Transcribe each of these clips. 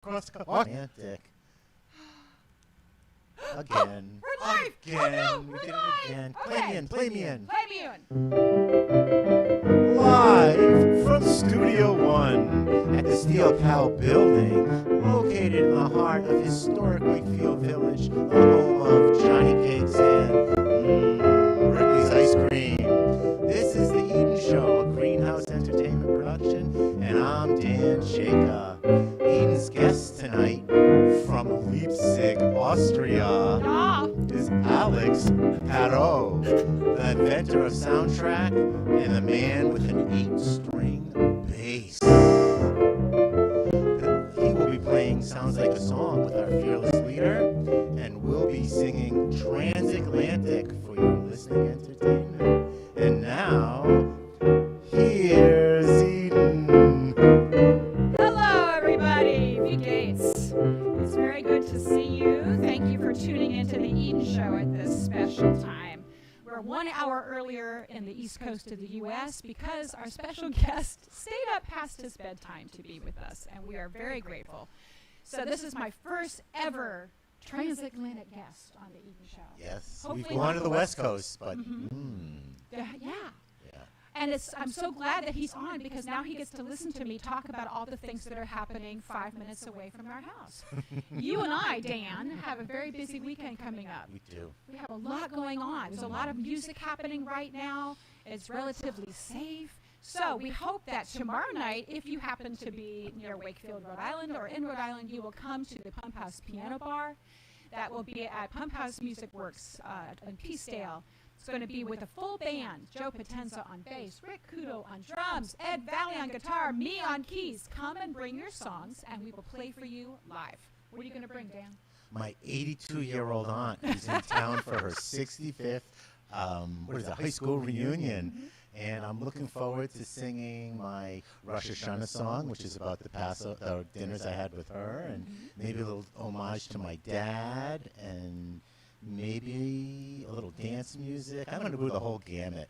Romantic. Again. We're live. Again. Oh, no, We we're did it live. again. Okay. Play me in. Play me in. Live from Studio One at the Steel Cow Building, located in the heart of historic Wakefield Village, the home of Johnny Cakes and Ripley's Ice Cream. This is the Eden Show, a Greenhouse Entertainment production, and I'm Dan Chaika. Eden's guest tonight from Lepizig, Austria, is Alex Carot, the inventor of Soundjack and the man with an 8-string bass. He will be playing Sounds Like a Song with our fearless leader, and we'll be singing Transatlantic for your listening entertainment. And now, here's Eden. Hello, everybody. V. Gates. It's very good to see you. Thank you for tuning into the Eden Show at this special time. We're 1 hour earlier in the East Coast of the U.S. because our special guest stayed up past his bedtime to be with us, and we are very grateful. So this is my first ever transatlantic guest on the Eden Show. Yes, Hopefully we've gone to the not- West Coast, but Yeah. yeah. And I'm so glad that he's on because now he gets to listen to me talk about all the things that are happening 5 minutes away from our house. You and I, Dan, have a very busy weekend coming up. We do. We have a lot going on. There's a lot of music happening right now. It's relatively safe. So we hope that tomorrow night, if you happen to be near Wakefield, Rhode Island, or in Rhode Island, you will come to the Pump House Piano Bar. That will be at Pump House Music Works in Peacedale. It's going to be with a full band: Joe Potenza on bass, Rick Kudo on drums, Ed Valley on guitar, me on keys. Come and bring your songs, and we will play for you live. What are you going to bring, Dan? My 82-year-old aunt is in town for her 65th, high school reunion. And I'm looking forward to singing my Rosh Hashanah song, which is about the Passover dinners I had with her, and maybe a little homage to my dad, and maybe a little dance music. I'm going to do the whole gamut.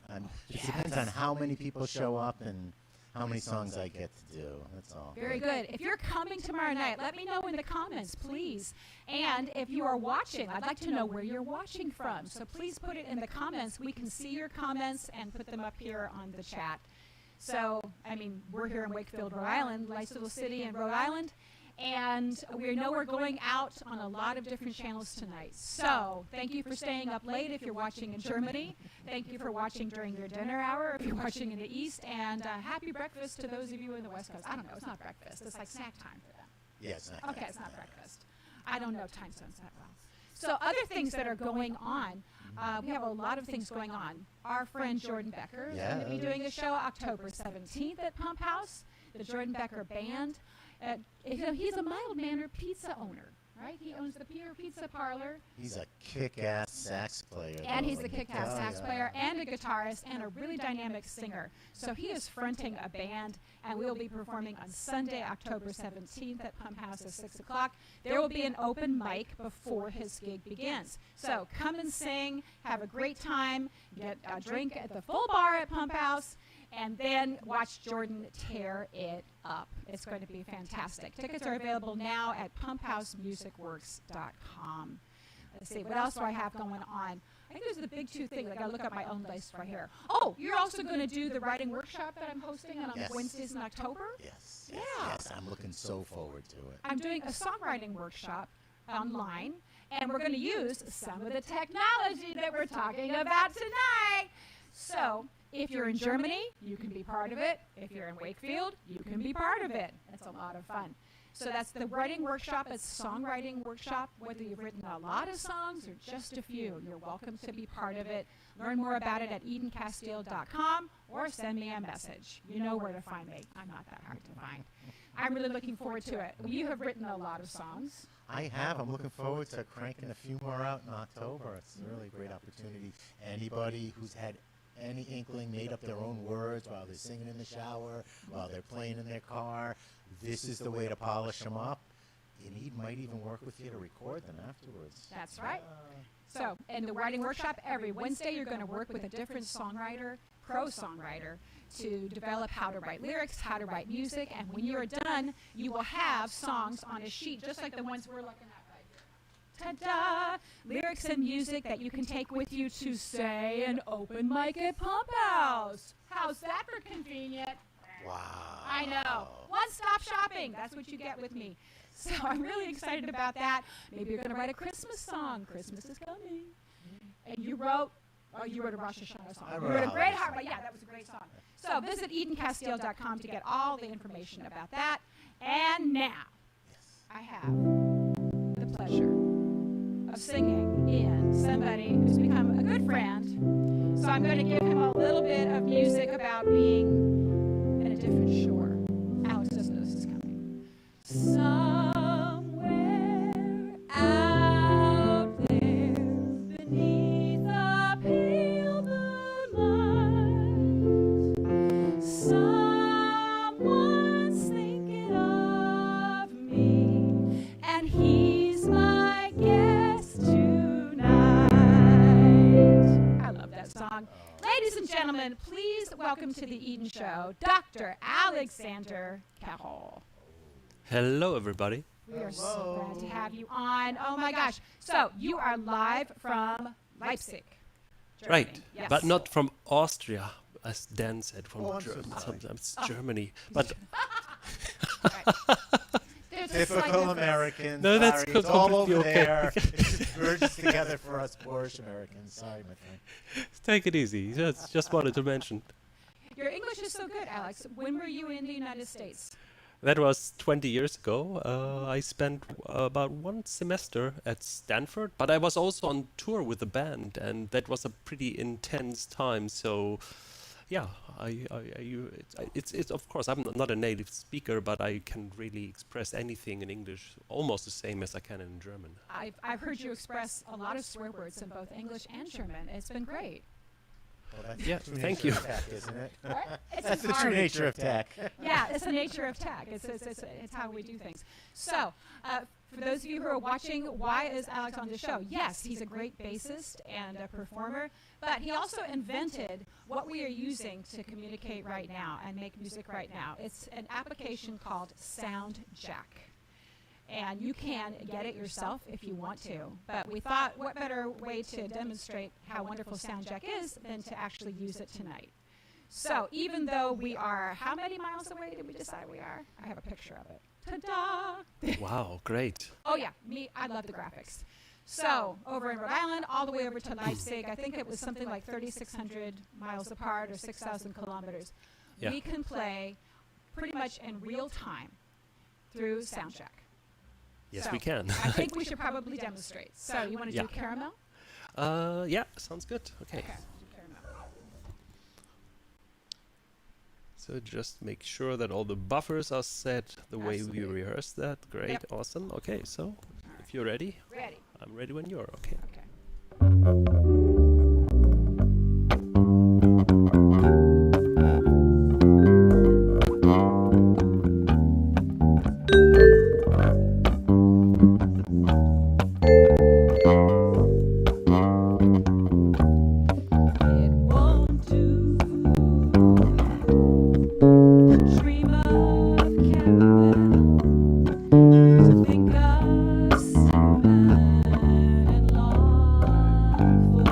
It depends on how many people show up and how many songs I get to do. That's all. Very good. If you're coming tomorrow night, let me know in the comments, please. And if you are watching, I'd like to know where you're watching from. So please put it in the comments. We can see your comments and put them up here on the chat. So, we're here in Wakefield, Rhode Island, nice little city in Rhode Island. And we know we're going out on a lot of different channels tonight. So thank you for staying up late if you're watching in Germany. Thank you for watching during your dinner hour if you're watching in the East. And happy breakfast to those of you in the West Coast. I don't know. It's not breakfast. It's like snack time for them. Yeah, it's not. Okay, it's not breakfast. I don't know time zones that well. So other things that are going on, we have a lot of things going on. Our friend Jordan Becker is going to be doing a show October 17th at Pump House, the Jordan Becker Band. He's a mild-mannered pizza owner, right? He owns the Peter Pizza Parlor. He's a kick-ass sax player. And he's a kick-ass sax player and a guitarist and a really dynamic singer. So he is fronting a band, and we will be performing on Sunday, October 17th at Pump House at 6 o'clock. There will be an open mic before his gig begins. So come and sing, have a great time, get a drink at the full bar at Pump House, and then watch Jordan tear it up. It's going to be fantastic. Tickets are available now at pumphousemusicworks.com. Let's see, what else do I have going on? I think those are the big two things. I got to look at my own list right here. Oh, you're also going to do the writing workshop that I'm hosting on Wednesdays in October? Yes. Yeah. Yes, I'm looking so forward to it. I'm doing a songwriting workshop online, and we're going to use some of the technology that we're talking about tonight. So if you're in Germany, you can be part of it. If you're in Wakefield, you can be part of it. It's a lot of fun. So that's the writing workshop. It's songwriting workshop. Whether you've written a lot of songs or just a few, you're welcome to be part of it. Learn more about it at edencasteel.com or send me a message. You know where to find me. I'm not that hard to find. I'm really looking forward to it. You have written a lot of songs. I have. I'm looking forward to cranking a few more out in October. It's a really great opportunity. Anybody who's had any inkling, made up their own words while they're singing in the shower, while they're playing in their car, this is the way to polish them up. And he might even work with you to record them afterwards. That's right. So in the writing workshop, every Wednesday you're going to work with a different songwriter, pro songwriter to develop how to write lyrics, how to write music, and when you're done, you will have songs on a sheet, just like the ones we're looking at right here. Ta-da! Lyrics and music that you can take with you to, say, an open mic at Pump House. How's that for convenient? Wow. I know. One-stop shopping. That's what you get with me. So I'm really excited about that. Maybe you're going to write a Christmas song. Christmas is coming. And you wrote a Rosh Hashanah song. You wrote a great heart, but yeah, that was a great song. So visit EdenCasteel.com to get all the information about that. And now, I have the pleasure of singing in somebody who's become a good friend. So I'm going to give him a little bit of music about being in a different shore. Alex doesn't know this is coming. Somewhere out there beneath a pale moonlight, someone's thinking of me, and he's my guest tonight. I love that song. Ladies and gentlemen, please welcome to the Eden Show, Dr. Alexander Carol. Hello, everybody. We are so glad to have you on. Oh my gosh. So you are live from Leipzig, Germany. Right, Yes. but not from Austria, as Dan said, from Oh, I'm so Germany. sorry. Sometimes Germany. But Right. There's a slight Typical difference. Americans. No, that's Sorry, it's all completely over okay. there. It's just merged together for us Polish Americans. Sorry, my friend. take it easy. Just wanted to mention. Your English is so good, Alex. When were you in the United States? That was 20 years ago. I spent about one semester at Stanford, but I was also on tour with the band, and that was a pretty intense time. So, yeah, it's of course I'm not a native speaker, but I can really express anything in English almost the same as I can in German. I've heard you express a lot of swear words in both English and German. It's been great. Well, that's Yeah, the true thank nature you. of tech, isn't it? It's That's an the true art. nature of tech. Yeah, it's the nature of tech. It's how we do things. So, for those of you who are watching, why is Alex on the show? Yes, he's a great bassist and a performer, but he also invented what we are using to communicate right now and make music right now. It's an application called Soundjack. And you can get it yourself if you want to. But we thought, what better way to demonstrate how wonderful Soundjack is than to actually use it tonight. So even though we are, how many miles away did we decide we are? I have a picture of it. Ta-da! Wow, great. Oh yeah, I love the graphics. So over in Rhode Island, all the way over to Leipzig, I think it was something like 3,600 miles apart or 6,000 kilometers. Yeah. We can play pretty much in real time through Soundjack. Yes, So, we can. I think we should probably demonstrate. So you want to Yeah. do caramel? Yeah, sounds good. Okay. Do caramel. So just make sure that all the buffers are set the way we Absolutely. rehearsed that. Great, Yep. awesome. Okay, so if you're ready, Ready. I'm ready when you're. Okay. Okay. It won't do. Dream of caramel. To think of Suzanne and long for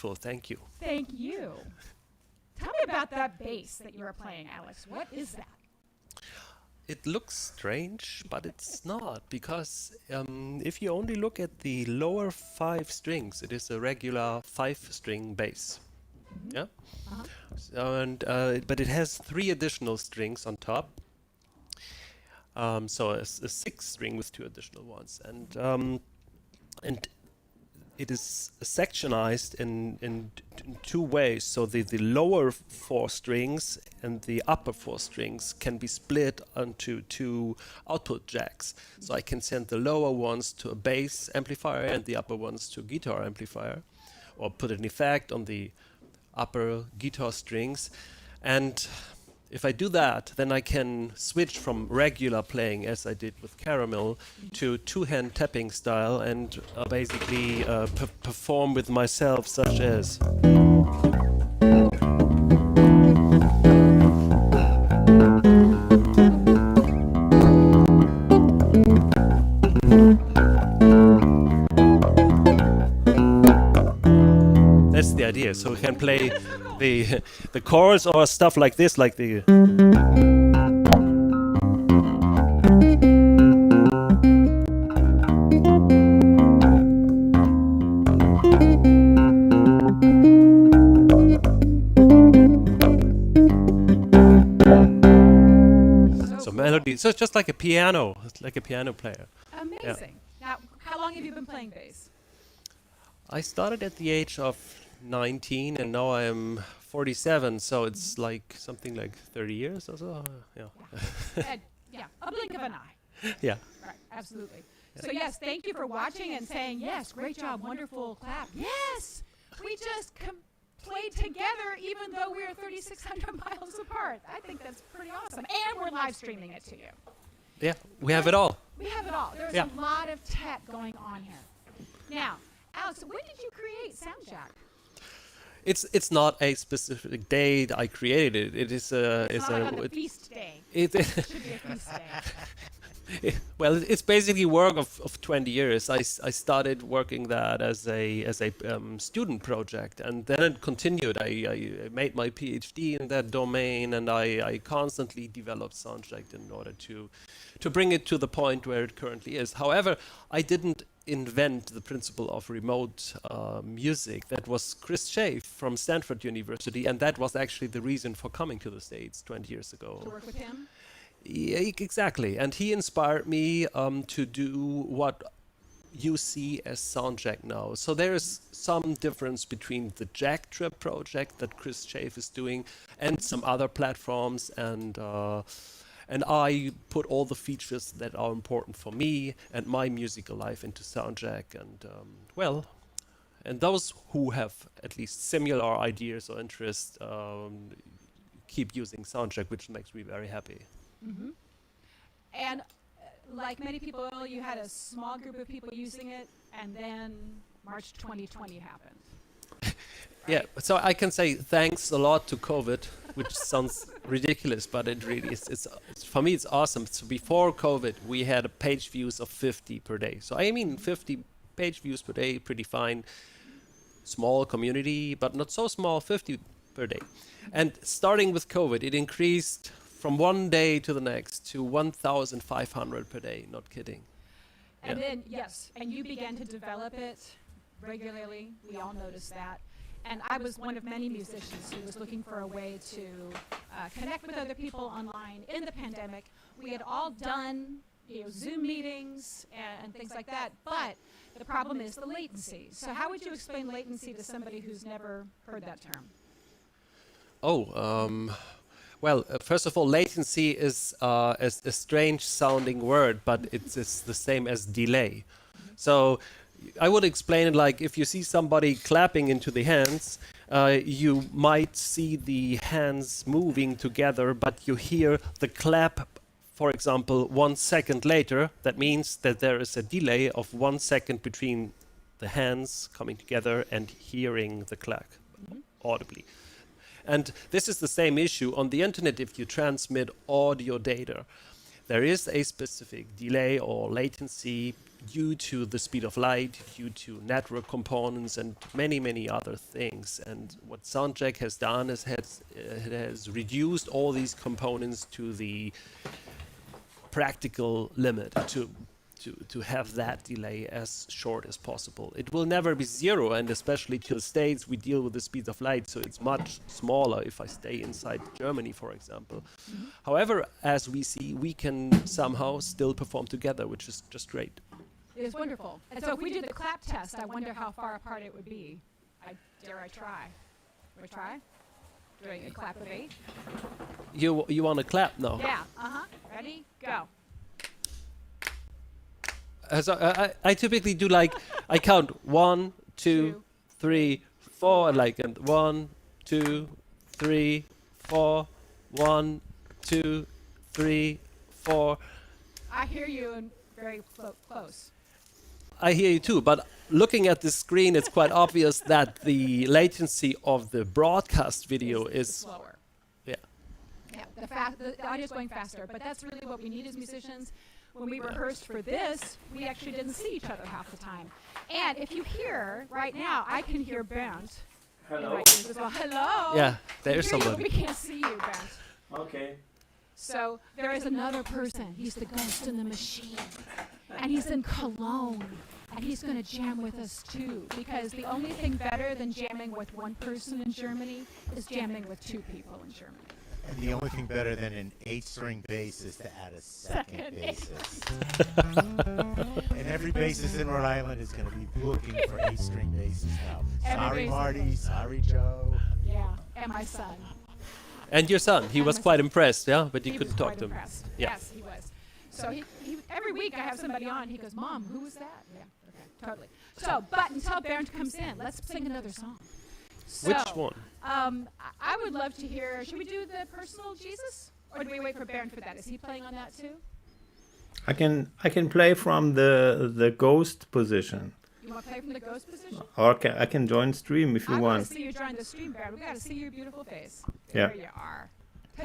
wonderful. Thank you. Thank you. Tell me about that bass that you were playing, Alex. What is that? It looks strange, but it's not, because if you only look at the lower 5 strings, it is a regular 5-string bass. Yeah. But it has 3 additional strings on top. So a 6 string with 2 additional ones, and it is sectionized in 2 ways. So the lower 4 strings and the upper 4 strings can be split onto 2 output jacks. So I can send the lower ones to a bass amplifier and the upper ones to a guitar amplifier, or put an effect on the upper guitar strings. And if I do that, then I can switch from regular playing, as I did with Caramel, to 2-hand tapping style, and basically perform with myself, such as. That's the idea. So we can play the chords or stuff like this, like the. So melody. So it's just like a piano. It's like a piano player. Amazing. Yeah. Now, how long have you been playing bass? I started at the age of 19, and now I am 47, so it's like something like 30 years or so. Yeah, a blink of an eye. Yeah. Right, absolutely. So yes, thank you for watching and saying, yes, great job, wonderful, clap. Yes, we just played together even though we're 3,600 miles apart. I think that's pretty awesome. And we're live streaming it to you. Yeah, we have it all. We have it all. There's a lot of tech going on here. Now, Alex, when did you create Soundjack? It's not a specific day I created it. It is a on a feast day. It should be a feast day. Well, it's basically work of 20 years. I started working that as a student project, and then it continued. I made my PhD in that domain, and I constantly developed Soundjack in order to bring it to the point where it currently is. However, I didn't invent the principle of remote music. That was Chris Schaaf from Stanford University, and that was actually the reason for coming to the States 20 years ago. To work with him? Yeah, exactly. And he inspired me to do what you see as Soundjack now. So there is some difference between the Jack Trip project that Chris Schaaf is doing and some other platforms, and I put all the features that are important for me and my musical life into Soundjack, and those who have at least similar ideas or interests keep using Soundjack, which makes me very happy. Mm-hmm. And like many people, you had a small group of people using it, and then March 2020 happened. Right? Yeah, so I can say thanks a lot to COVID, which sounds ridiculous, but it really is. It's for me, it's awesome. So before COVID, we had page views of 50 per day. So I mean, 50 page views per day, pretty fine. Small community, but not so small, 50 per day. And starting with COVID, it increased from one day to the next to 1,500 per day. Not kidding. And then, yes, and you began to develop it regularly. We all noticed that. And I was one of many musicians who was looking for a way to connect with other people online in the pandemic. We had all done Zoom meetings and things like that, but the problem is the latency. So how would you explain latency to somebody who's never heard that term? Well, first of all, latency is a strange sounding word, but it's the same as delay. So I would explain it like if you see somebody clapping into the hands, you might see the hands moving together, but you hear the clap, for example, 1 second later. That means that there is a delay of 1 second between the hands coming together and hearing the clap audibly. And this is the same issue on the internet. If you transmit audio data, there is a specific delay or latency due to the speed of light, due to network components, and many, many other things. And what Soundjack has done is it has reduced all these components to the practical limit, to have that delay as short as possible. It will never be zero, and especially till States we deal with the speed of light, so it's much smaller if I stay inside Germany, for example. However, as we see, we can somehow still perform together, which is just great. It is wonderful. And so if we do the clap test, I wonder how far apart it would be. Dare I try? We try? Doing a clap of 8? You want to clap now? Yeah. Ready? Go. So I typically do like, I count 1, 2, 3, 4, and 1, 2, 3, 4, 1, 2, 3, 4. I hear you and very close. I hear you too, but looking at the screen, it's quite obvious that the latency of the broadcast video is slower. Yeah. Yeah, the audio's going faster, but that's really what we need as musicians. When we rehearsed for this, we actually didn't see each other half the time. And if you hear right now, I can hear Bernd. Hello. Hello. Yeah, there's somebody. We can't see you, Bernd. Okay. So there is another person. He's the ghost in the machine. And he's in Cologne. And he's going to jam with us too. Because the only thing better than jamming with one person in Germany is jamming with 2 people in Germany. And the only thing better than an 8-string bass is to add a second bassist. And every bassist in Rhode Island is going to be looking for 8-string basses now. Sorry, Marty. Sorry, Joe. Yeah, and my son. And your son, he was quite impressed, yeah? But you couldn't talk to him. Yeah. Yes, he was. So he every week I have somebody on, he goes, Mom, who was that? Yeah, okay, totally. So, but until Bernd comes in, let's sing another song. So, which one? I would love to hear, should we do the Personal Jesus? Or do we wait for Bernd for that? Is he playing on that too? I can play from the ghost position. You want to play from the ghost position? Or I can join stream if you I want. want to see you join the stream, Bernd. We've got to see your beautiful face. Yeah. There you are.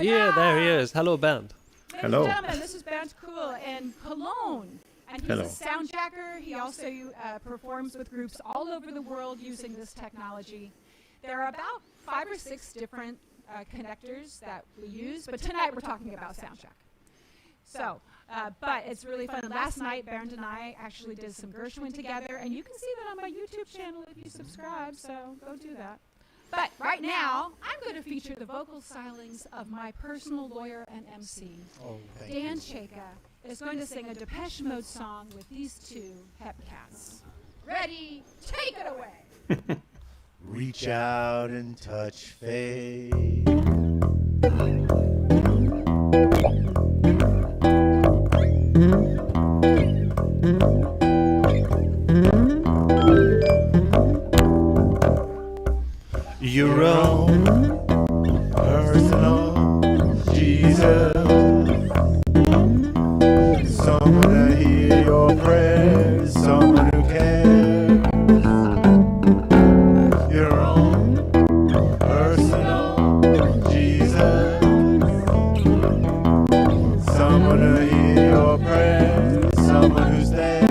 Yeah, there he is. Hello, Bernd. Ladies Hello. and gentlemen, this is Bernd Keul in Cologne. And he's Hello. a soundjacker. He also performs with groups all over the world using this technology. There are about 5 or 6 different connectors that we use, but tonight we're talking about Soundjack. So, but it's really fun. And last night, Bernd and I actually did some Gershwin together, and you can see that on my YouTube channel if you subscribe, so go do that. But right now, I'm going to feature the vocal stylings of my personal lawyer and MC. Dan Chaika is going to sing a Depeche Mode song with these 2 hep cats. Ready? Take it away! Reach out and touch faith. Your own personal Jesus. Someone to hear your prayers, someone who cares. Your own personal Jesus. Someone to hear your prayers, someone who's there.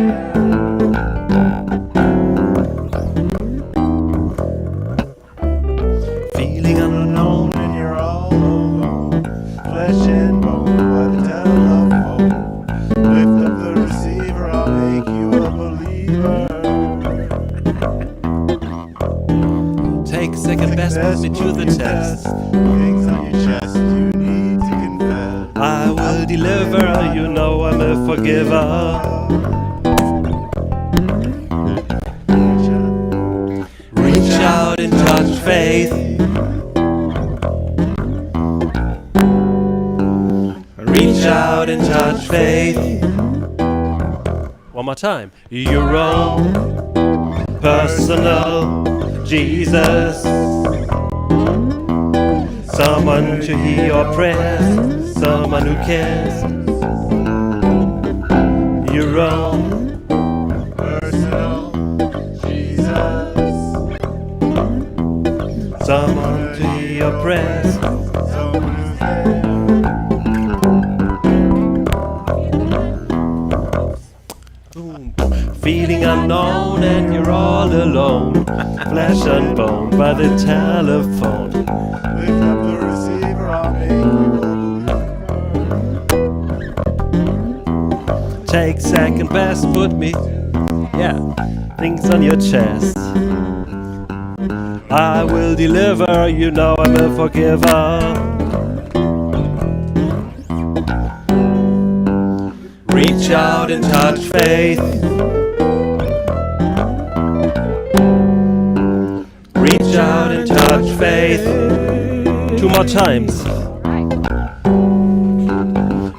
Feeling unknown and you're all alone. Flesh and bone by the telephone. Lift up the receiver, I'll make you a believer. Take second best, put me to the test. Things on your chest you need to confess. I will deliver, you know I'm a forgiver. Reach out and touch faith. Reach out and touch faith. One more time. Your own personal Jesus. Someone to hear your prayers, someone who cares. Your own Personal Jesus. someone to hear your prayers. Someone who's there. Boom. feeling unknown and you're all alone. Flesh and bone by the telephone. Lift up the receiver, I'll make you believe. Take second best, put me, things on your chest. I will deliver, you know I'm a forgiver. Reach out and touch faith. Reach out and touch faith. 2 more times.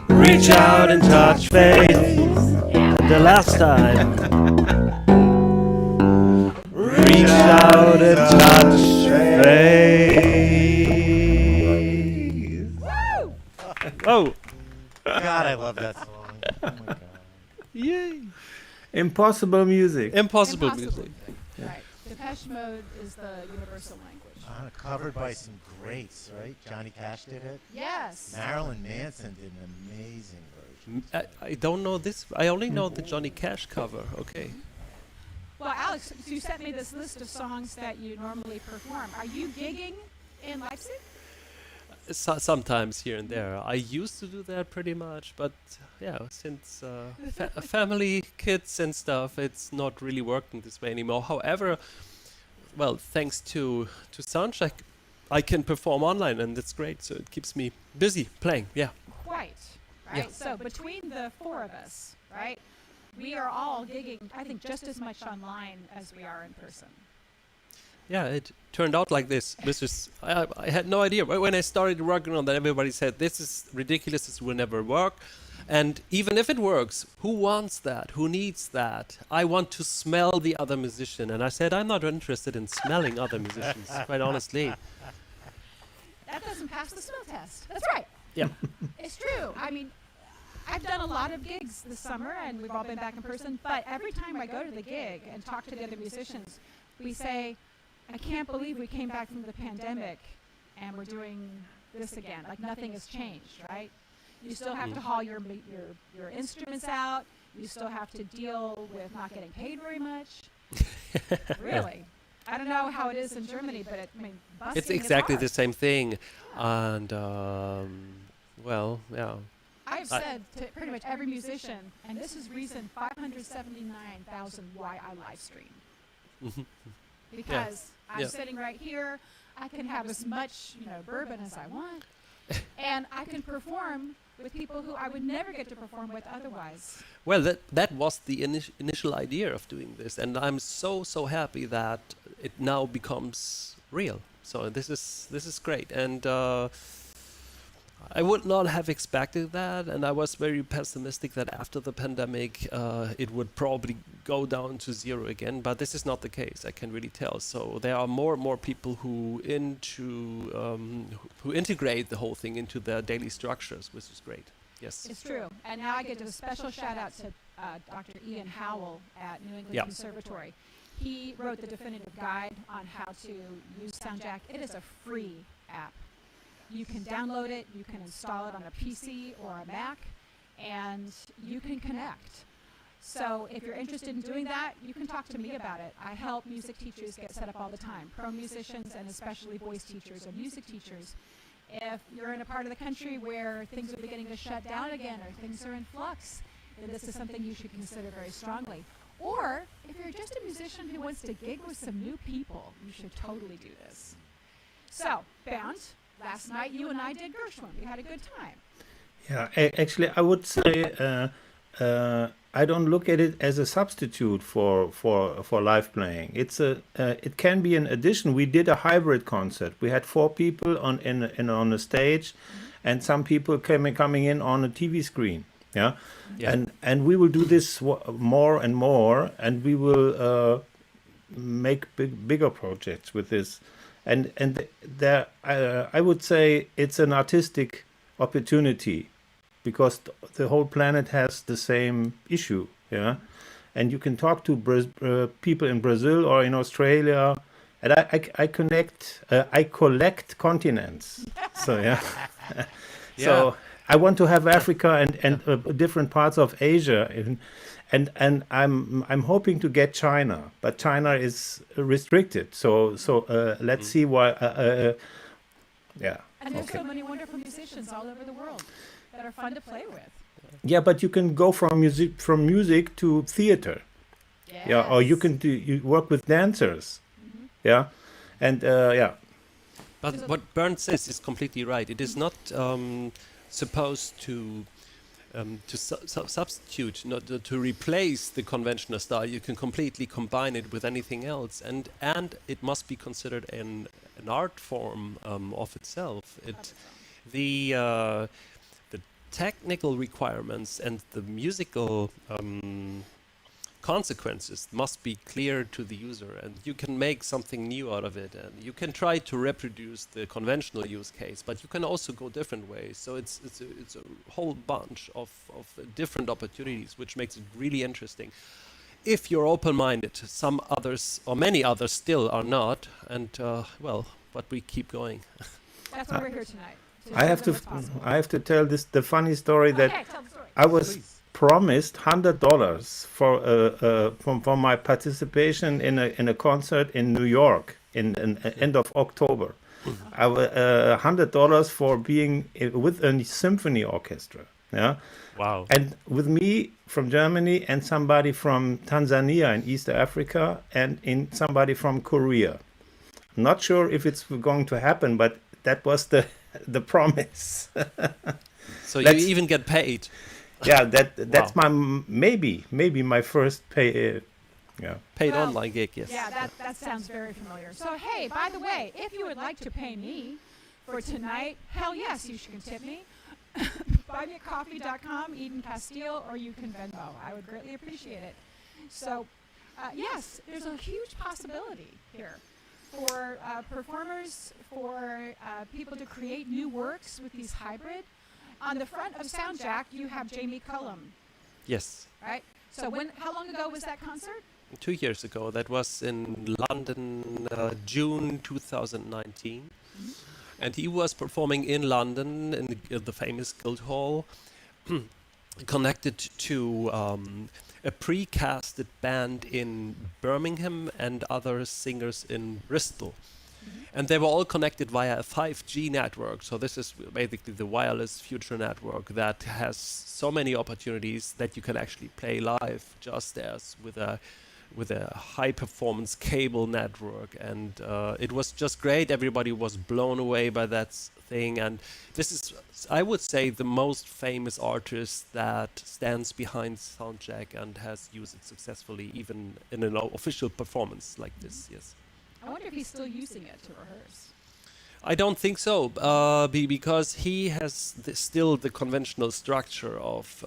Reach out and touch faith. And the last time. Reach out and touch faith. Oh. God, I love that song. Oh my God. Yay. Impossible music. Impossible music. Right. Depeche Mode is the universal language. Covered by some greats, right? Johnny Cash did it. Yes. Marilyn Manson did an amazing version. I don't know this. I only know the Johnny Cash cover. Okay. Well, Alex, you sent me this list of songs that you normally perform. Are you gigging in Leipzig? Sometimes here and there. I used to do that pretty much, but since family, kids and stuff, it's not really working this way anymore. However, well, thanks to Soundjack, I can perform online, and that's great. So it keeps me busy playing. Yeah. Quite. Right. Yeah. So between the 4 of us, right, we are all gigging, I think, just as much online as we are in person. Yeah, it turned out like this. I had no idea. When I started working on that, everybody said, this is ridiculous, this will never work. And even if it works, who wants that? Who needs that? I want to smell the other musician. And I said, I'm not interested in smelling other musicians, quite honestly. That doesn't pass the smell test. That's right. Yeah. It's true. I mean, I've done a lot of gigs this summer, and we've all been back in person. But every time I go to the gig and talk to the other musicians, we say, I can't believe we came back from the pandemic and we're doing this again. Like nothing has changed, right? You still have to haul your instruments out. You still have to deal with not getting paid very much. Really. I don't know how it is in Germany, but busking It's exactly is the hard. same thing. And, well, yeah. I've said to pretty much every musician, and this is reason 579,000 why I live stream. Because I'm sitting right here, I can have as much, bourbon as I want, and I can perform with people who I would never get to perform with otherwise. Well, that was the initial idea of doing this, and I'm so happy that it now becomes real. So this is great, and I would not have expected that, and I was very pessimistic that after the pandemic it would probably go down to 0 again, but this is not the case. I can really tell. So there are more and more people who integrate the whole thing into their daily structures, which is great. Yes. It's true. And now I get a special shout out to Dr. Ian Howell at New England Conservatory. He wrote the definitive guide on how to use Soundjack. It is a free app. You can download it, you can install it on a PC or a Mac, and you can connect. So if you're interested in doing that, you can talk to me about it. I help music teachers get set up all the time, pro musicians and especially voice teachers or music teachers. If you're in a part of the country where things are beginning to shut down again or things are in flux, then this is something you should consider very strongly. Or if you're just a musician who wants to gig with some new people, you should totally do this. So, Bernd, last night you and I did Gershwin. We had a good time. Yeah, actually, I would say I don't look at it as a substitute for live playing. It can be an addition. We did a hybrid concert. We had 4 people on a stage, and some people coming in on a TV screen. Yeah. And we will do this more and more, and we will make bigger projects with this. And there, I would say it's an artistic opportunity, because the whole planet has the same issue, yeah. And you can talk to people in Brazil or in Australia, and I collect continents. So yeah. So I want to have Africa and different parts of Asia, and I'm hoping to get China, but China is restricted. So let's see why. Yeah. And there's so many wonderful musicians all over the world that are fun to play with. Yeah, but you can go from music to theater. Yes. Yeah, or you work with dancers. Yeah, and yeah. But what Bernd says is completely right. It is not supposed to substitute, not to replace the conventional style. You can completely combine it with anything else, and it must be considered an art form of itself. The technical requirements and the musical consequences must be clear to the user, and you can make something new out of it, and you can try to reproduce the conventional use case, but you can also go different ways. So it's a whole bunch of different opportunities, which makes it really interesting. If you're open-minded, some others or many others still are not, and well, but we keep going. That's why we're here tonight. I have to tell the funny story that Tell the story. I was promised $100 for my participation in a concert in New York in end of October. $100 for being with a symphony orchestra. Yeah. Wow. And with me from Germany and somebody from Tanzania in East Africa and somebody from Korea. Not sure if it's going to happen, but that was the promise. So you even get paid. Yeah, that's my maybe my first paid Online gig. Yes. Yeah, that sounds very familiar. So hey, by the way, if you would like to pay me for tonight, hell yes, you can tip me. buymeacoffee.com, Eden Casteel, or you can Venmo. I would greatly appreciate it. So yes, there's a huge possibility here for performers, for people to create new works with these hybrid. On the front of Soundjack, you have Jamie Cullum, Yes. right? So how long ago was that concert? 2 years ago. That was in London, June 2019. And he was performing in London in the famous Guildhall, connected to a pre-casted band in Birmingham and other singers in Bristol. And they were all connected via a 5G network. So this is basically the wireless future network that has so many opportunities that you can actually play live, just as with a high performance cable network. And it was just great. Everybody was blown away by that thing. And this is, I would say, the most famous artist that stands behind Soundjack and has used it successfully, even in an official performance like this. Yes. I wonder if he's still using it to rehearse. I don't think so, because he has still the conventional structure of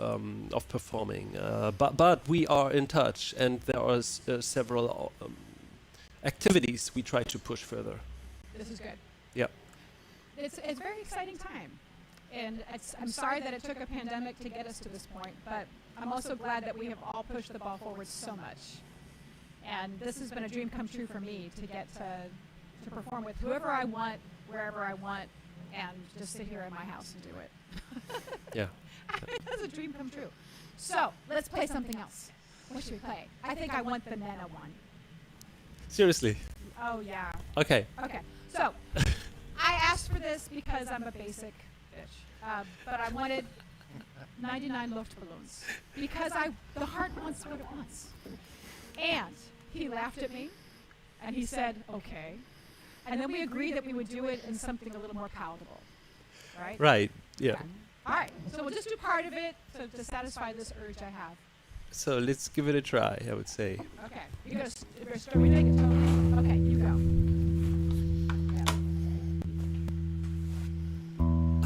performing. But we are in touch, and there are several activities we try to push further. This is good. Yeah. It's a very exciting time, and I'm sorry that it took a pandemic to get us to this point, but I'm also glad that we have all pushed the ball forward so much. And this has been a dream come true for me, to get to perform with whoever I want, wherever I want, and just sit here in my house and do it. Yeah. That's a dream come true. So let's play something else. What should we play? I think I want the Nena one. Seriously? Oh yeah. Okay. Okay. So I asked for this because I'm a basic bitch, but I wanted 99 LuftBalons because the heart wants what it wants. And he laughed at me, and he said, okay. And then we agreed that we would do it in something a little more palatable, right? Right, yeah. All right, so we'll just do part of it to satisfy this urge I have. So let's give it a try, I would say. Okay, you're going to start with it? Okay, you go.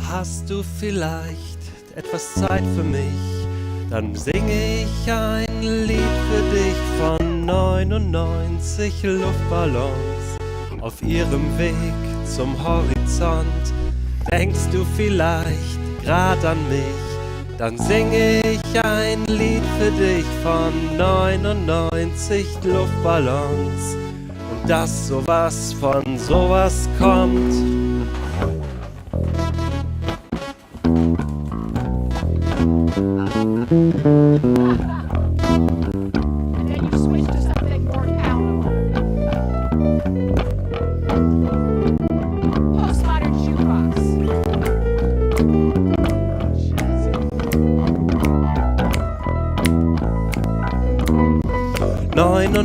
Hast du vielleicht etwas Zeit für mich? Dann singe ich ein Lied für dich von 99 Luftballons auf ihrem Weg zum Horizont. Denkst du vielleicht grad an mich? Dann singe ich ein Lied für dich von 99 Luftballons. Und dass sowas von sowas kommt.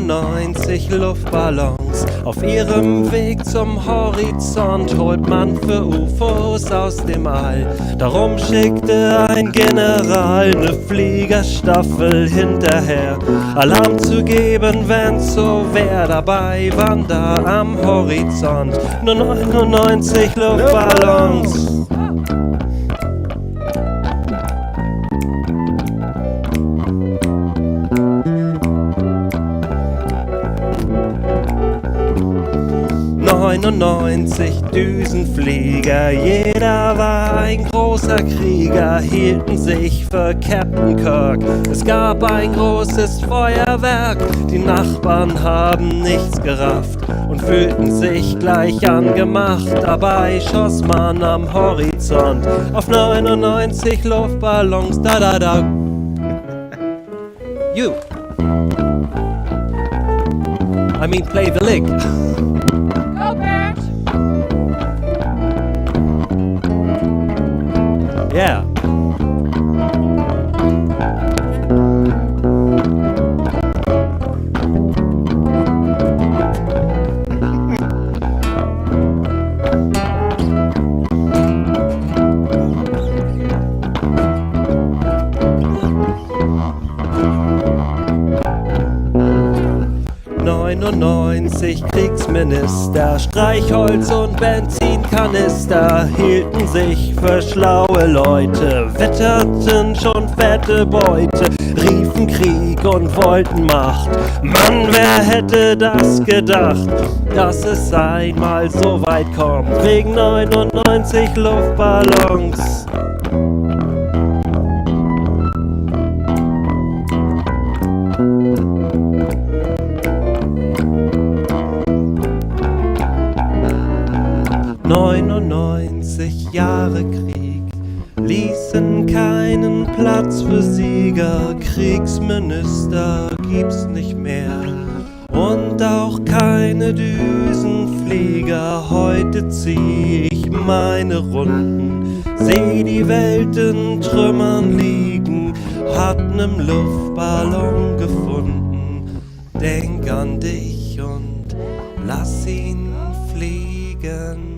99 Luftballons. Auf ihrem Weg zum Horizont holt man für UFOs aus dem All. Darum schickte ein General ne Fliegerstaffel hinterher. Alarm zu geben, wenn's so wär. Dabei waren da am Horizont nur 99 Luftballons. 99 Düsenflieger, jeder war ein großer Krieger, hielten sich für Captain Kirk. Es gab ein großes Feuerwerk, die Nachbarn haben nichts gerafft und fühlten sich gleich angemacht. Dabei schoss man am Horizont auf 99 Luftballons. Da da da. You. I mean, play the lick. Go, Bernd! Yeah. Kriegsminister, Streichholz und Benzinkanister hielten sich für schlaue Leute, wetterten schon fette Beute, riefen Krieg und wollten Macht. Mann, wer hätte das gedacht, dass es einmal so weit kommt, wegen 99 Luftballons. Jahre Krieg ließen keinen Platz für Sieger, Kriegsminister gibt's nicht mehr und auch keine Düsenflieger. Heute zieh ich meine Runden, seh die Welt in Trümmern liegen, hab 'nen Luftballon gefunden, denk an dich und lass ihn fliegen.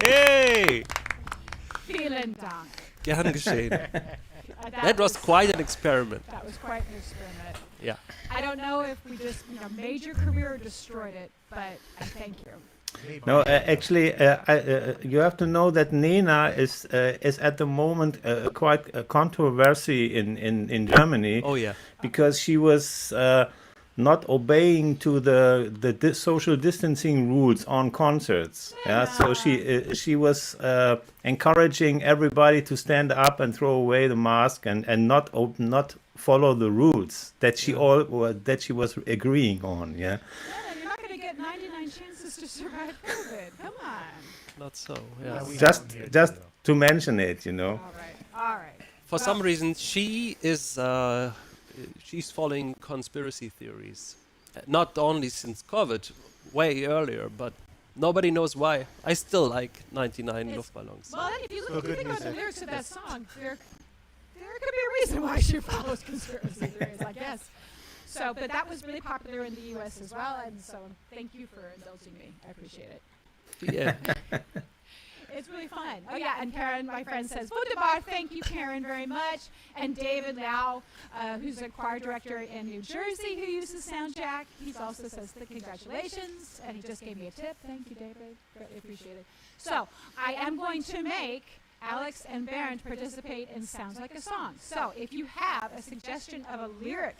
Hey! Vielen Dank. Gern geschehen. That was quite an experiment. That was quite an experiment. Yeah. I don't know if we just made your career or destroyed it, but I thank you. No, actually, you have to know that Nena is at the moment quite a controversy in Germany. Oh yeah. Because she was not obeying to the social distancing rules on concerts. Yeah, so she was encouraging everybody to stand up and throw away the mask and not follow the rules that she was agreeing on. Yeah. Yeah, you're not going to get 99 chances to survive COVID. Come on. Not so. Yeah. Just to mention it, All right. For some reason, she is. She's following conspiracy theories, not only since COVID, way earlier, but nobody knows why. I still like 99 Luftballons. Well, if you think about the lyrics of that song, there could be a reason why she follows conspiracy theories, I guess. So, but that was really popular in the U.S. as well, and so thank you for indulging me. I appreciate it. Yeah. It's really fun. Oh, yeah, and Karen, my friend, says, Wunderbar, thank you, Karen, very much. And David Lau, who's a choir director in New Jersey who uses Soundjack, he also says, congratulations, and he just gave me a tip. Thank you, David. Greatly appreciate it. So I am going to make Alex and Bernd participate in Sounds Like a Song. So if you have a suggestion of a lyric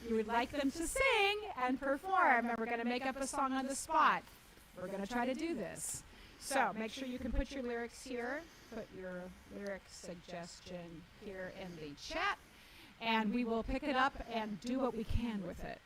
you would like them to sing and perform, and we're going to make up a song on the spot, we're going to try to do this. So make sure you can put your lyrics here, put your lyric suggestion here in the chat, and we will pick it up and do what we can with it.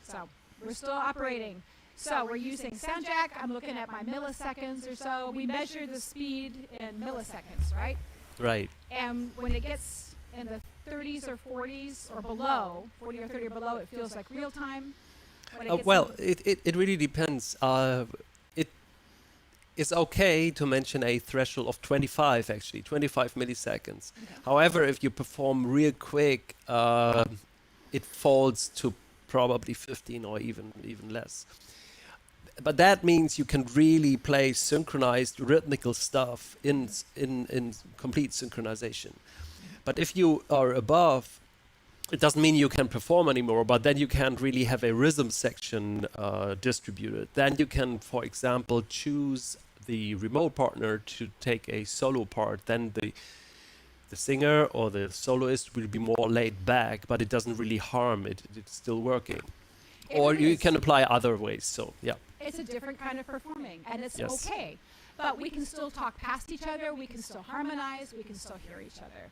So we're still operating. So we're using Soundjack. I'm looking at my milliseconds or so. We measure the speed in milliseconds, right? Right. And when it gets in the 30s or 40s or below, 40 or 30 or below, it feels like real time. It really depends. it's okay to mention a threshold of 25, actually, 25 milliseconds. Okay. However, if you perform real quick, it falls to probably 15 or even less. But that means you can really play synchronized rhythmical stuff in complete synchronization. But if you are above, it doesn't mean you can perform anymore, but then you can't really have a rhythm section distributed. Then you can, for example, choose the remote partner to take a solo part. Then the singer or the soloist will be more laid back, but it doesn't really harm it. It's still working. Or you can apply other ways. So yeah. It's a different kind of performing, and it's Yes. okay. But we can still talk past each other. We can still harmonize. We can still hear each other.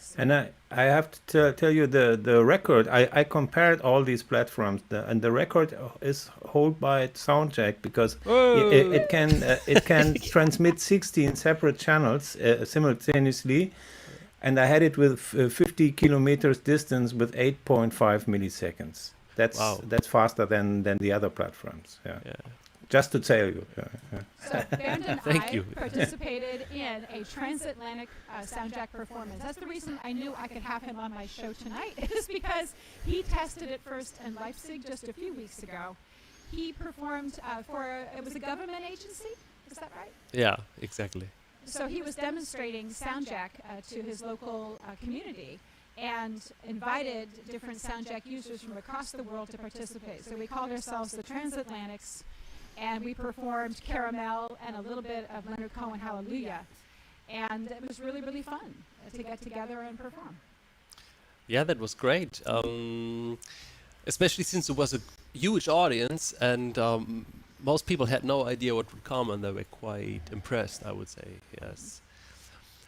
So And I have to tell you the record. I compared all these platforms, and the record is held by Soundjack because it can transmit 16 separate channels simultaneously, and I had it with 50 kilometers distance with 8.5 milliseconds. That's faster than the other platforms. Yeah. Just to tell you. So Bernd and Thank I you. participated in a transatlantic Soundjack performance. That's the reason I knew I could have him on my show tonight, is because he tested it first in Leipzig just a few weeks ago. He performed it was a government agency, is that right? Yeah, exactly. So he was demonstrating Soundjack to his local community and invited different Soundjack users from across the world to participate. So we called ourselves the Transatlantics, and we performed Caramel and a little bit of Leonard Cohen Hallelujah. And it was really, really fun to get together and perform. Yeah, that was great. Especially since it was a huge audience and most people had no idea what would come, and they were quite impressed, I would say. Yes.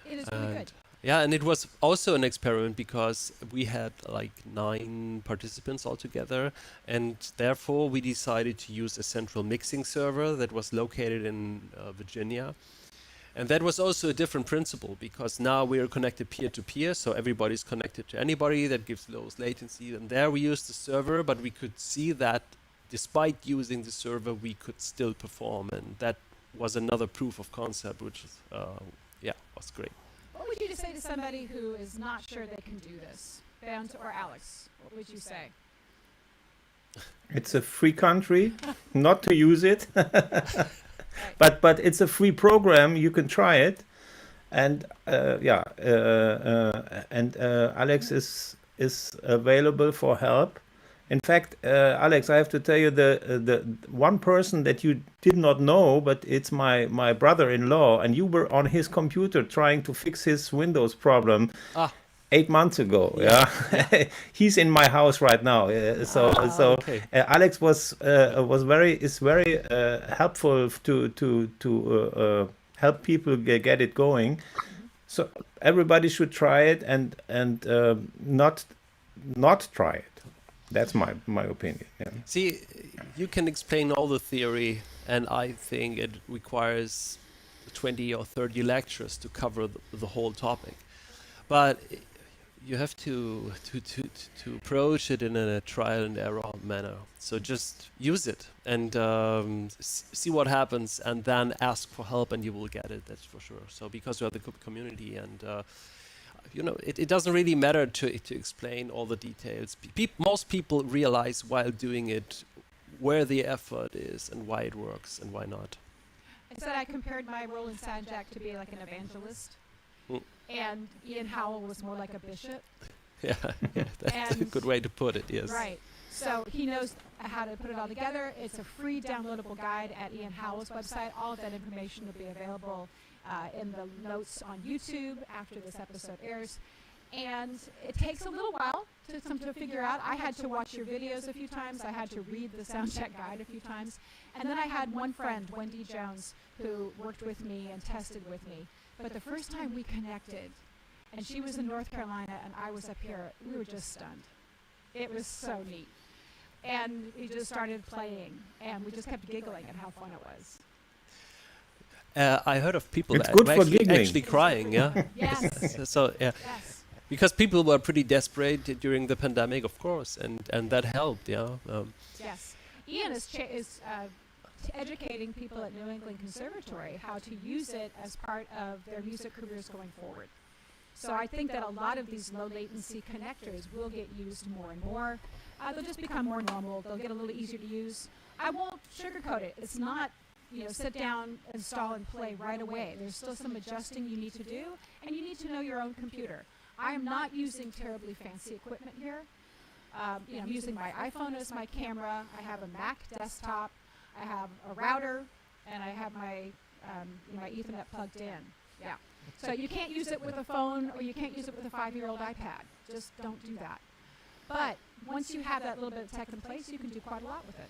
It is really good. Yeah, and it was also an experiment because we had like 9 participants altogether, and therefore we decided to use a central mixing server that was located in Virginia. And that was also a different principle because now we are connected peer-to-peer, so everybody's connected to anybody. That gives lowest latency. And there we used the server, but we could see that despite using the server, we could still perform. And that was another proof of concept, which was great. What would you say to somebody who is not sure they can do this? Bernd or Alex, what would you say? It's a free country, not to use it. Right. But it's a free program. You can try it, and Alex is available for help. In fact, Alex, I have to tell you the one person that you did not know, but it's my brother-in-law, and you were on his computer trying to fix his Windows problem 8 months ago. Yeah, he's in my house right now. Okay. Alex was very helpful to help people get it going. So everybody should try it and not try it. That's my opinion. Yeah. See, you can explain all the theory, and I think it requires 20 or 30 lectures to cover the whole topic. But you have to approach it in a trial and error manner. So just use it and see what happens, and then ask for help, and you will get it. That's for sure. So because you are the community, and it doesn't really matter to explain all the details. Most people realize while doing it where the effort is and why it works and why not. I said I compared my role in Soundjack to be like an evangelist, and Ian Howell was more like a bishop. Yeah, that's a good way to put it, yes. Right. So he knows how to put it all together. It's a free downloadable guide at Ian Howell's website. All of that information will be available in the notes on YouTube after this episode airs. And it takes a little while to figure out. I had to watch your videos a few times. I had to read the Soundjack guide a few times. And then I had one friend, Wendy Jones, who worked with me and tested with me. But the first time we connected, and she was in North Carolina and I was up here, we were just stunned. It was so neat. And we just started playing, and we just kept giggling at how fun it was. I heard of people It's that good were for actually, giggling. actually crying, yeah. Yes. So yeah, Yes. because people were pretty desperate during the pandemic, of course, and that helped, yeah. Yes. Ian is educating people at New England Conservatory how to use it as part of their music careers going forward. So I think that a lot of these low latency connectors will get used more and more. They'll just become more normal. They'll get a little easier to use. I won't sugarcoat it. It's not, sit down, install, and play right away. There's still some adjusting you need to do, and you need to know your own computer. I am not using terribly fancy equipment here. I'm using my iPhone as my camera. I have a Mac desktop. I have a router, and I have my my Ethernet plugged in. Yeah. So you can't use it with a phone, or you can't use it with a 5-year-old iPad. Just don't do that. But once you have that little bit of tech in place, you can do quite a lot with it.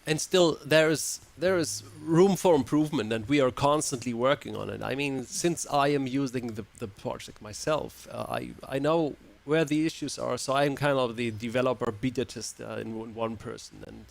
And still, there is room for improvement, and we are constantly working on it. I mean, since I am using the project myself, I know where the issues are, so I'm kind of the developer beta tester in one person, and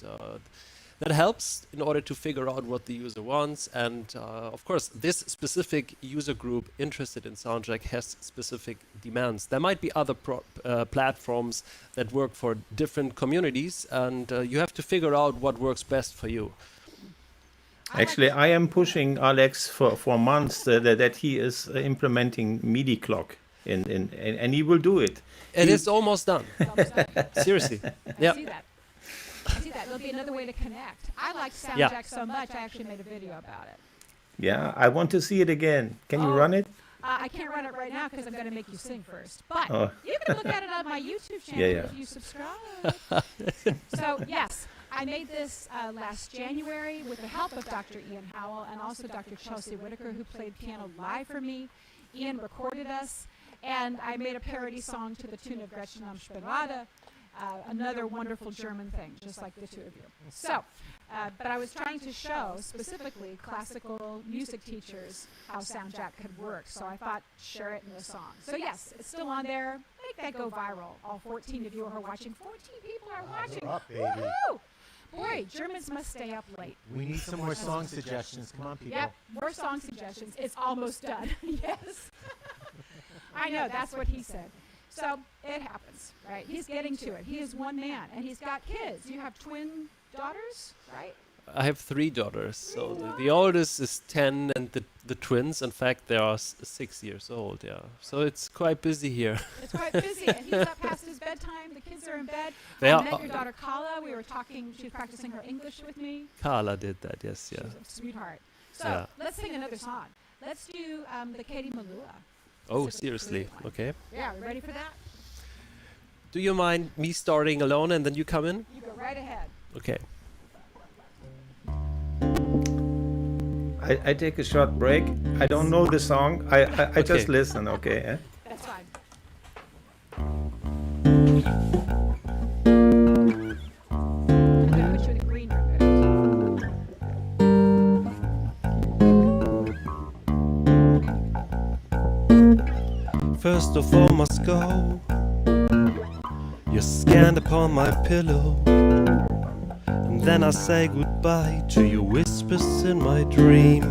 that helps in order to figure out what the user wants. And of course, this specific user group interested in Soundjack has specific demands. There might be other platforms that work for different communities, and you have to figure out what works best for you. Actually, I am pushing Alex for months that he is implementing MIDI clock, and he will do it. It is almost done. Seriously. I see that. There'll be another way to connect. I like Soundjack so much, I actually made a video about it. Yeah, I want to see it again. Can you run it? I can't run it right now because I'm going to make you sing first. But you can look at it on my YouTube channel if you subscribe. So, yes, I made this last January with the help of Dr. Ian Howell and also Dr. Chelsea Whitaker, who played piano live for me. Ian recorded us, and I made a parody song to the tune of Gretchen am Spinrad, another wonderful German thing, just like the two of you. So, but I was trying to show specifically classical music teachers how Soundjack could work. So I thought, share it in the song. So yes, it's still on there. Make that go viral. All 14 of you are watching. 14 people are watching. Up, baby. Woohoo! Boy, Germans must stay up late. We need some more song suggestions. Come on, people. Yep, more song suggestions. It's almost done. Yes. I know, that's what he said. So it happens, right? He's getting to it. He is one man, and he's got kids. You have twin daughters, right? I have 3 daughters. So the oldest is 10, and the twins, in fact, they are 6 years old. Yeah. So it's quite busy here. It's quite busy, and he's up past his bedtime. The kids are in bed. They I are- met your daughter Kala. We were talking. She was practicing her English with me. Carla did that. Yes. Yeah. She's a sweetheart. So Yeah. let's sing another song. Let's do the Katie Melua. Oh, It's a seriously? Korean one. Okay. Yeah, we ready for that? Do you mind me starting alone and then you come in? You go right ahead. Okay. I take a short break. I don't know the song. I just listen, okay? Eh? That's fine. I'm gonna put you in the green room. First of all must go. You're scanned upon my pillow. And then I say goodbye to your whispers in my dream.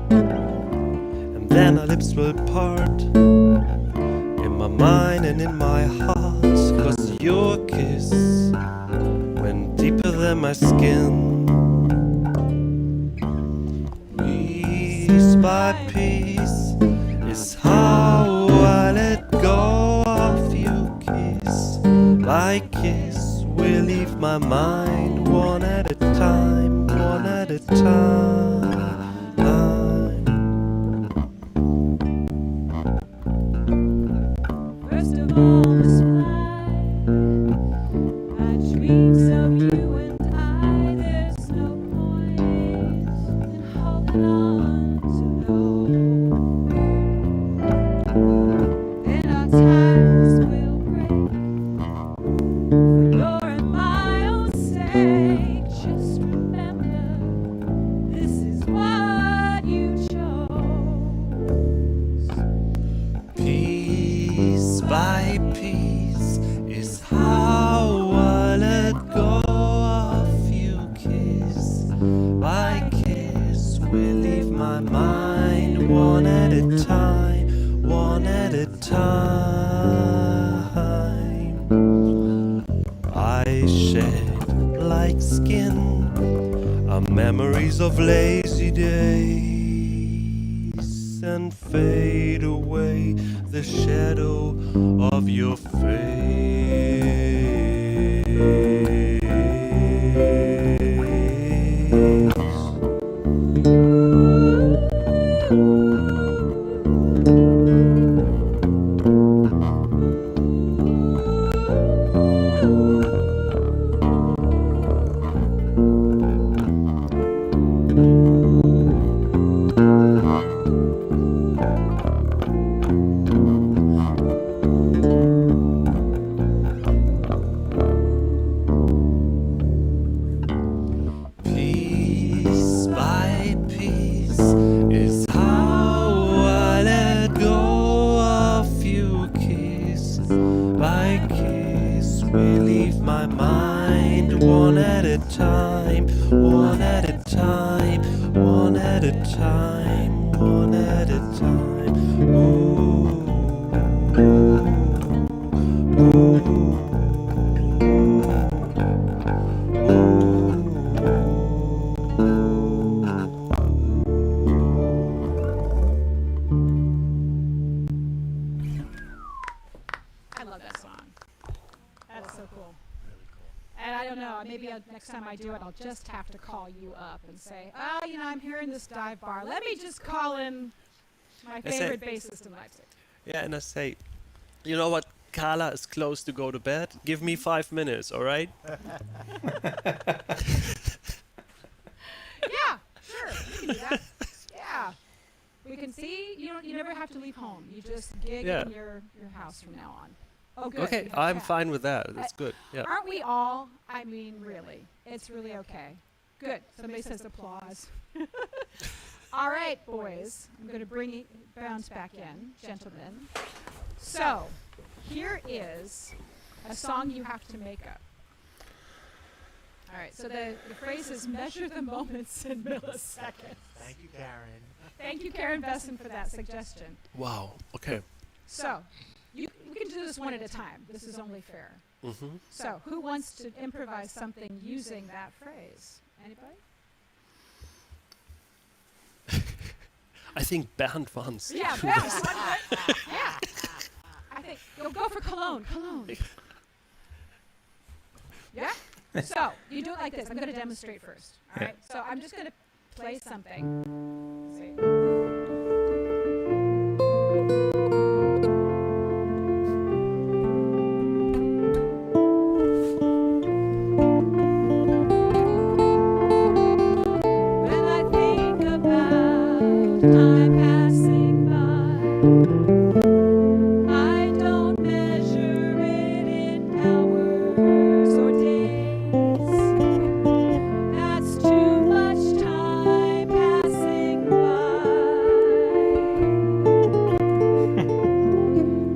And then our lips will part in my mind and in my heart. 'Cause your kiss went deeper than my skin. Piece by piece is how I let go of your kiss. By kiss will leave my mind one at a time, one at a time. First of all, must fly. My dreams of you and I. There's no point in holding on to those. Then our ties will break. For your and my own sake, just remember, this is what you chose. Piece by piece is how I let go of your kiss. By kiss will leave my mind one at a time, one at a time. I shed like skin are memories of lazy days, and fade away the shadow of your face. Piece by piece is how I let go of you. Kiss by kiss, relieve my mind one at a time, one at a time, one at a time, one at a time. Ooh, ooh. I love that song. That's so cool. And I don't know, maybe next time I do it, I'll just have to call you up and say, oh, you know, I'm here in this dive bar. Let me just call in my favorite bassist in Leipzig. Yeah, and I say, you know what? Carla is close to go to bed. Give me 5 minutes, all right? Yeah, sure, we can do that. Yeah. We can see, you never have to leave home. You just gig Yeah. in your house from now on. Oh, good. Okay, you have I'm that. fine with that. That's good. Yeah. Aren't we all? I mean, really. It's really okay. Good. Somebody says applause. All right, boys. I'm going to bounce back in, gentlemen. So, here is a song you have to make up. All right, so the phrase is measure the moments in milliseconds. Thank you, Karen. Thank you, Karen Besson, for that suggestion. Wow. Okay. So, we can do this one at a time. This is only fair. Mm-hmm. So, who wants to improvise something using that phrase? Anybody? I think Bernd wants. Yeah, Bernd. Yeah. I think go for Cologne. Cologne. Yeah. So you do it like this. I'm going to demonstrate first. All right. So I'm just going to play something. Let's see. When I think about time passing by, I don't measure it in hours or days. That's too much time passing by.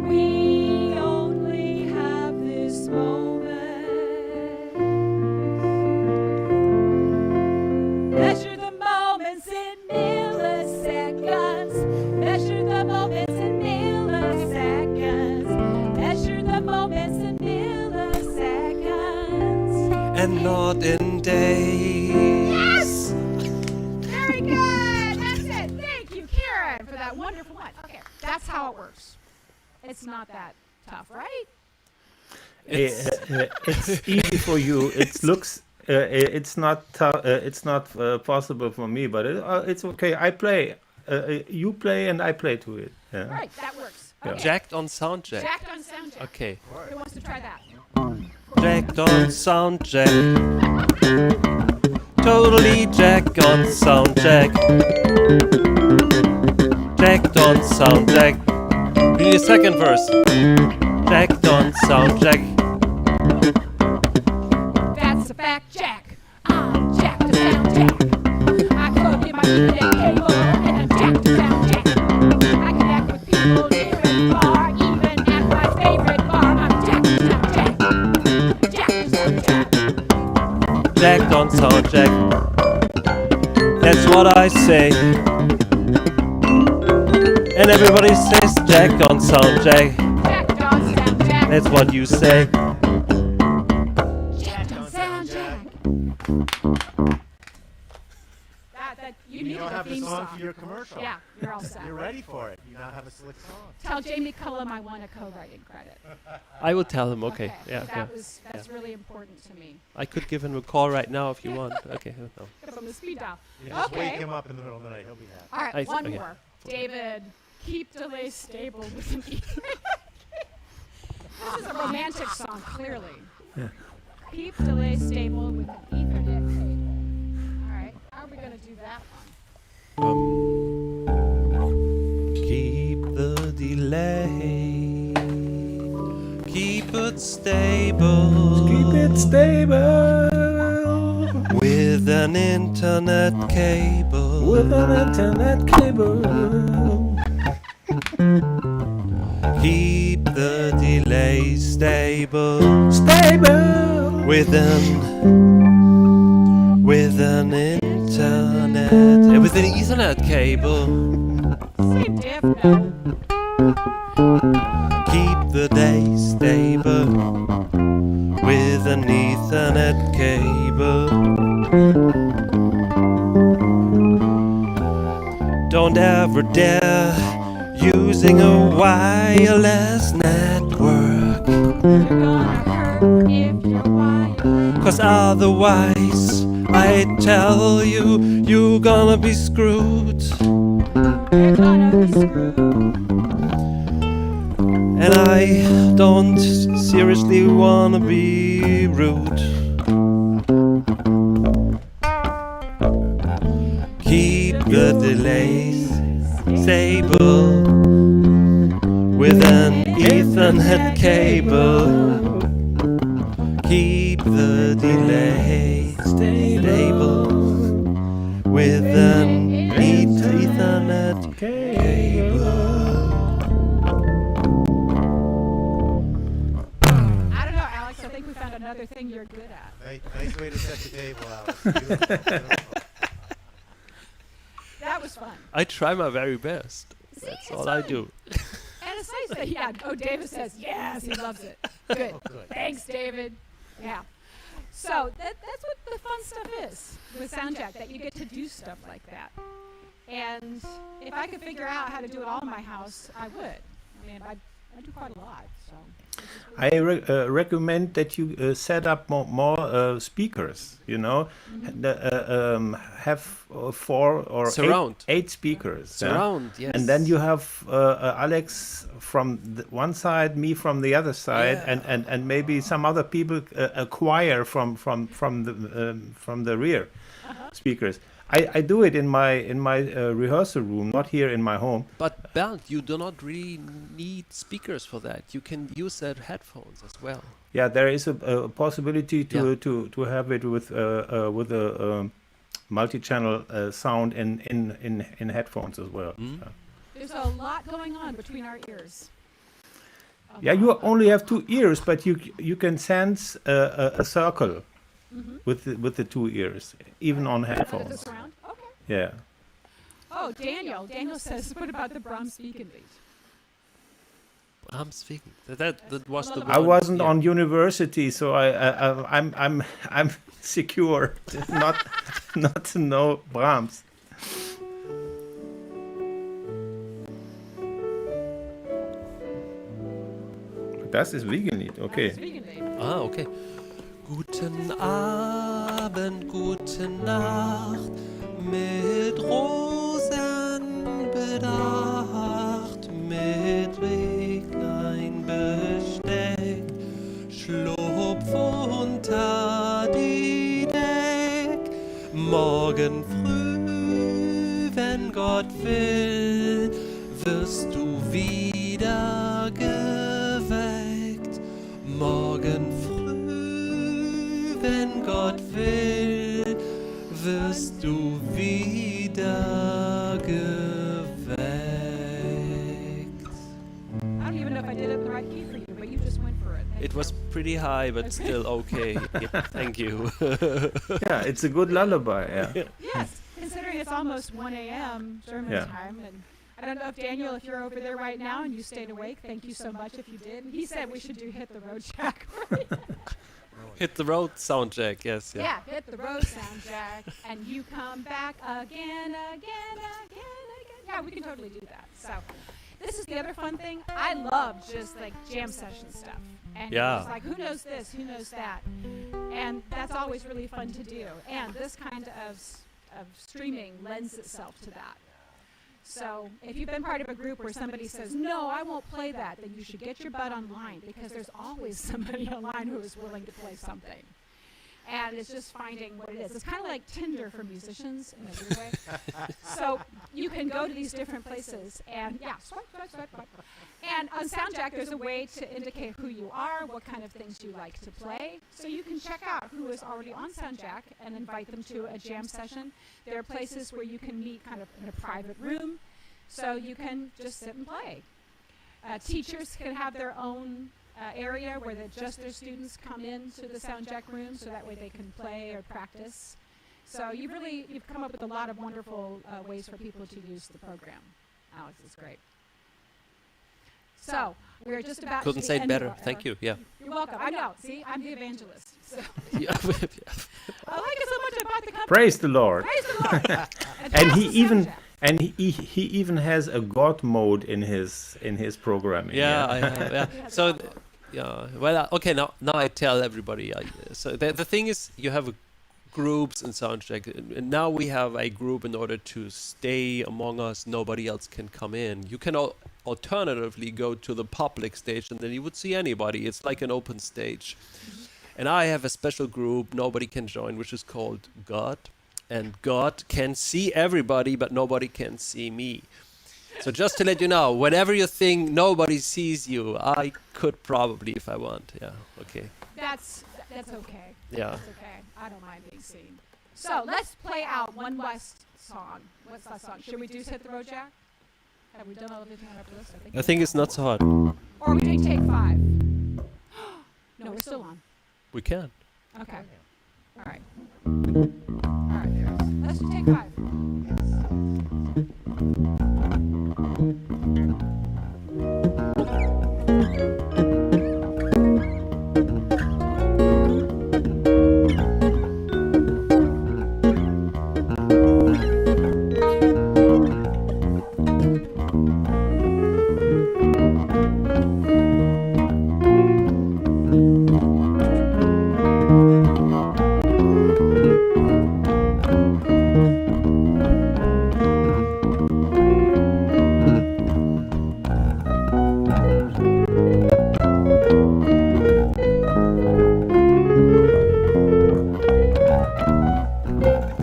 We only have this moment. Measure the moments in milliseconds. Measure the moments in milliseconds. Measure the moments in milliseconds. And not in days. Yes! Very good! That's it. Thank you, Karen, for that wonderful one. Okay, that's how it works. It's not that tough, right? It's easy for you. It looks. It's not. It's not possible for me, but it's okay. I play. You play, and I play to it. Yeah. Right, that works. Yeah. Okay. Jacked on Soundjack. Jacked on Soundjack. Okay. Who wants to try that? Jacked on Soundjack. Totally jacked on Soundjack. Jacked on Soundjack. We need a second verse. Jacked on Soundjack. That's a fact, Jack. I'm Jack the Soundjack. I plug in my Ethernet cable and I'm Jack the Soundjack. I connect with people near and far, even at my favorite bar. I'm Jack the Soundjack. Jack the Soundjack. Jacked on Soundjack. That's what I say. And everybody says jacked on Soundjack. Jack the Soundjack. That's what you say. Jack the Soundjack. that you You needed don't a have the theme song song. for your commercial. Yeah, you're all set. You're ready for it. You now have a slick song. Tell Jamie Cullum I want a co-writing credit. I will tell him. Okay. Yeah. That's really important to me. I could give him a call right now if you want. Okay. No. Give him the speed dial. Just wake Okay. him up in the middle of the night. He'll be happy. All right, I- one okay. more. David, keep delay stable with an E. This is a romantic song, clearly. Keep delay stable with an Ethernet cable. All right, how are we going to do that one? Keep the delay. Keep it stable. Keep it stable With an internet cable. with an internet cable. Keep the delay stable. Stable With an internet. With an Ethernet cable. Same diff, no. Keep the day stable with an Ethernet cable. Don't ever dare using a wireless network, You're gonna hurt if you're wired. 'cause otherwise I tell you, you're gonna be screwed. You're gonna be screwed. And I don't seriously wanna be rude. Keep the delays stable with an Ethernet cable. Keep the delay stable with an Ethernet cable. I don't know, Alex. I think we found another thing you're good at. Nice way to set the table, Alex. Beautiful, beautiful. That was fun. I try my very best. See, That's it's all I fun. do. And it's nice that, yeah. Oh, David says, yes, he loves it. Good. Good. Thanks, David. Yeah. So that's what the fun stuff is with Soundjack, that you get to do stuff like that. And if I could figure out how to do it all in my house, I would. I mean, I do quite a lot, so. I recommend that you set up more speakers. You know, have 4 or Surround. eight speakers. yeah? Surround, yes. And then you have Alex from one side, me from the other side, Yeah. and maybe some other people, a choir from the rear speakers. I do it in my rehearsal room, not here in my home. But Bernd, you do not really need speakers for that. You can use that headphones as well. Yeah, there is a possibility to Yeah. to have it with a multi-channel sound in headphones as well. Mm. There's a lot going on between our ears. Yeah, you only have 2 ears, but you can sense a circle with the 2 ears, even on Is headphones. this around? Okay. Yeah. Oh, Daniel says, what about the Brahms Wiegenlied? I'm speaking. That was the I one, wasn't yeah. on university, so I'm secure not to know Brahms. Das ist Wiegenlied, okay. Brahms Wiegenlied. Ah, okay. Guten Abend, gute Nacht, mit Rosen bedacht, mit Reglein besteckt, schlupf unter die Deck. Morgen früh, wenn Gott will, wirst du wieder geweckt. Morgen früh, wenn Gott will, wirst du wieder geweckt. I don't even know if I did it in the right key for you, but you just went for it. Thank It was you. pretty high, but still okay. Yeah, thank you. Yeah, it's a good lullaby. Yeah. Yes, considering it's almost 1 a.m. German Yeah. time. And I don't know if Daniel, if you're over there right now and you stayed awake, thank you so much if you did. He said we should do Hit the Road Jack. Hit the road, Soundjack. Yes, yeah. Yeah, hit the road, Soundjack, and you come back again. Yeah, we can totally do that. So, this is the other fun thing. I love just like jam session stuff. And Yeah. it's like, who knows this, who knows that? And that's always really fun to do. And this kind of streaming lends itself to that. So if you've been part of a group where somebody says, no, I won't play that, then you should get your butt online, because there's always somebody online who is willing to play something. And it's just finding what it is. It's kind of like Tinder for musicians in a weird way. So you can go to these different places and, yeah, swipe. And on Soundjack, there's a way to indicate who you are, what kind of things you like to play. So you can check out who is already on Soundjack and invite them to a jam session. There are places where you can meet kind of in a private room, so you can just sit and play. Teachers can have their own area where just their students come into the Soundjack room, so that way they can play or practice. So you've come up with a lot of wonderful ways for people to use the program. Alex, it's great. So we're just about Couldn't to say the it end better. of our- Thank you. Yeah. You're welcome. I know. See, I'm the evangelist. So Yeah. I like it so much I bought the company. Praise the Lord. Praise the Lord. And that's he the even Soundjack. and he even has a God mode in his programming. Yeah, I have. Yeah. Yeah, So, that's yeah. Well, okay. Now I tell everybody. So the thing is, you have groups in Soundjack, and now we have a group in order to stay among us. Nobody else can come in. You can alternatively go to the public stage, and then you would see anybody. It's like an open stage. And I have a special group nobody can join, which is called God. And God can see everybody, but nobody can see me. So just to let you know, whenever you think nobody sees you, I could probably if I want. Yeah, okay. That's okay. Yeah. That's okay. I don't mind being seen. So let's play out one last song. What's that song? Should we do Hit the Road Jack? Have we done all everything on our list? I think it's not so hard. Or we can take 5. No, we're still on. We can. Okay. All right. All right. Let's just take 5.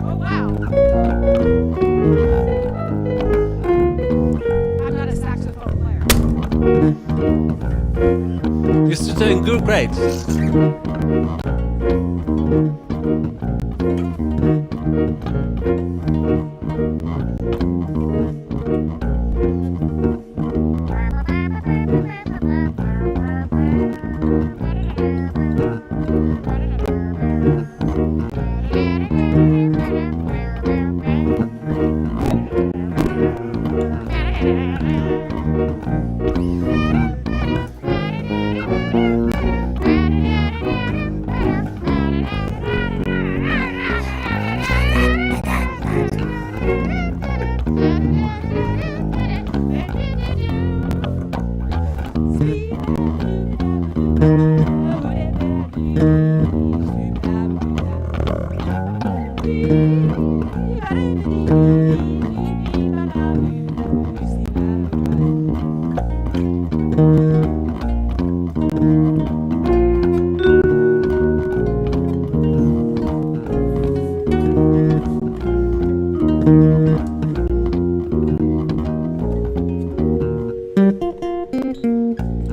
Oh, wow. I'm not a saxophone player. You're still doing good, great.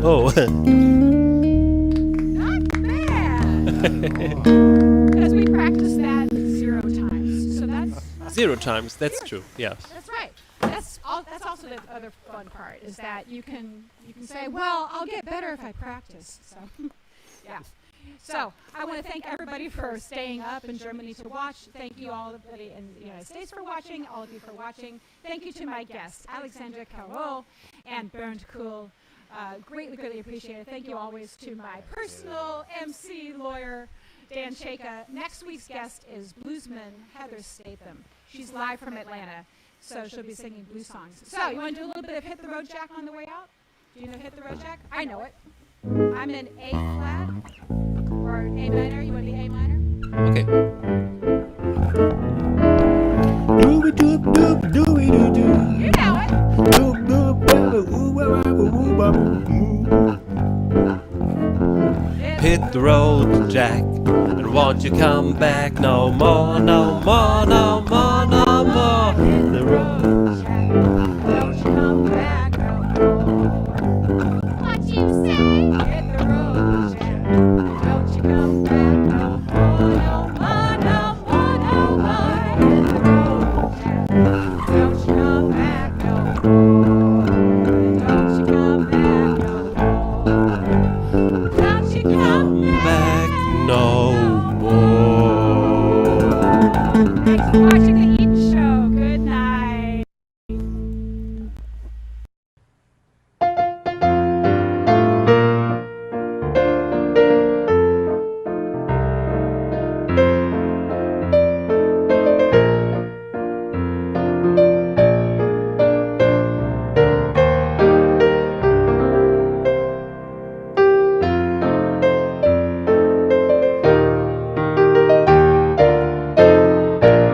Oh. Not bad. Because we practiced that 0 times. So that's 0 times. That's true. Yeah. That's right. That's also the other fun part, is that you can say, well, I'll get better if I practice. So, yeah. So I want to thank everybody for staying up in Germany to watch. Thank you all everybody in the United States for watching, all of you for watching. Thank you to my guests, Alexandra Carot and Bernd Keul. Greatly, greatly appreciated. Thank you always to my personal MC lawyer, Dan Chaika. Next week's guest is bluesman Heather Statham. She's live from Atlanta, so she'll be singing blues songs. So you want to do a little bit of Hit the Road Jack on the way out? Do you know Hit the Road Jack? I know it. I'm in A flat or A minor. You want to be A minor? Okay. Dooby doop doop dooby doo doo. You know it. Doop doop baba ooh baba ooh baba Hit the road, Jack, and won't you come back no more, no more, no more, no more. Hit the road, Jack. Don't you come back no more. What you say? Hit the road, Jack. Don't you come back no more, no more, no more, no more. Hit the road, Jack. Don't you come back no more. Don't you come back no more. Don't you come back no more. Thanks for watching.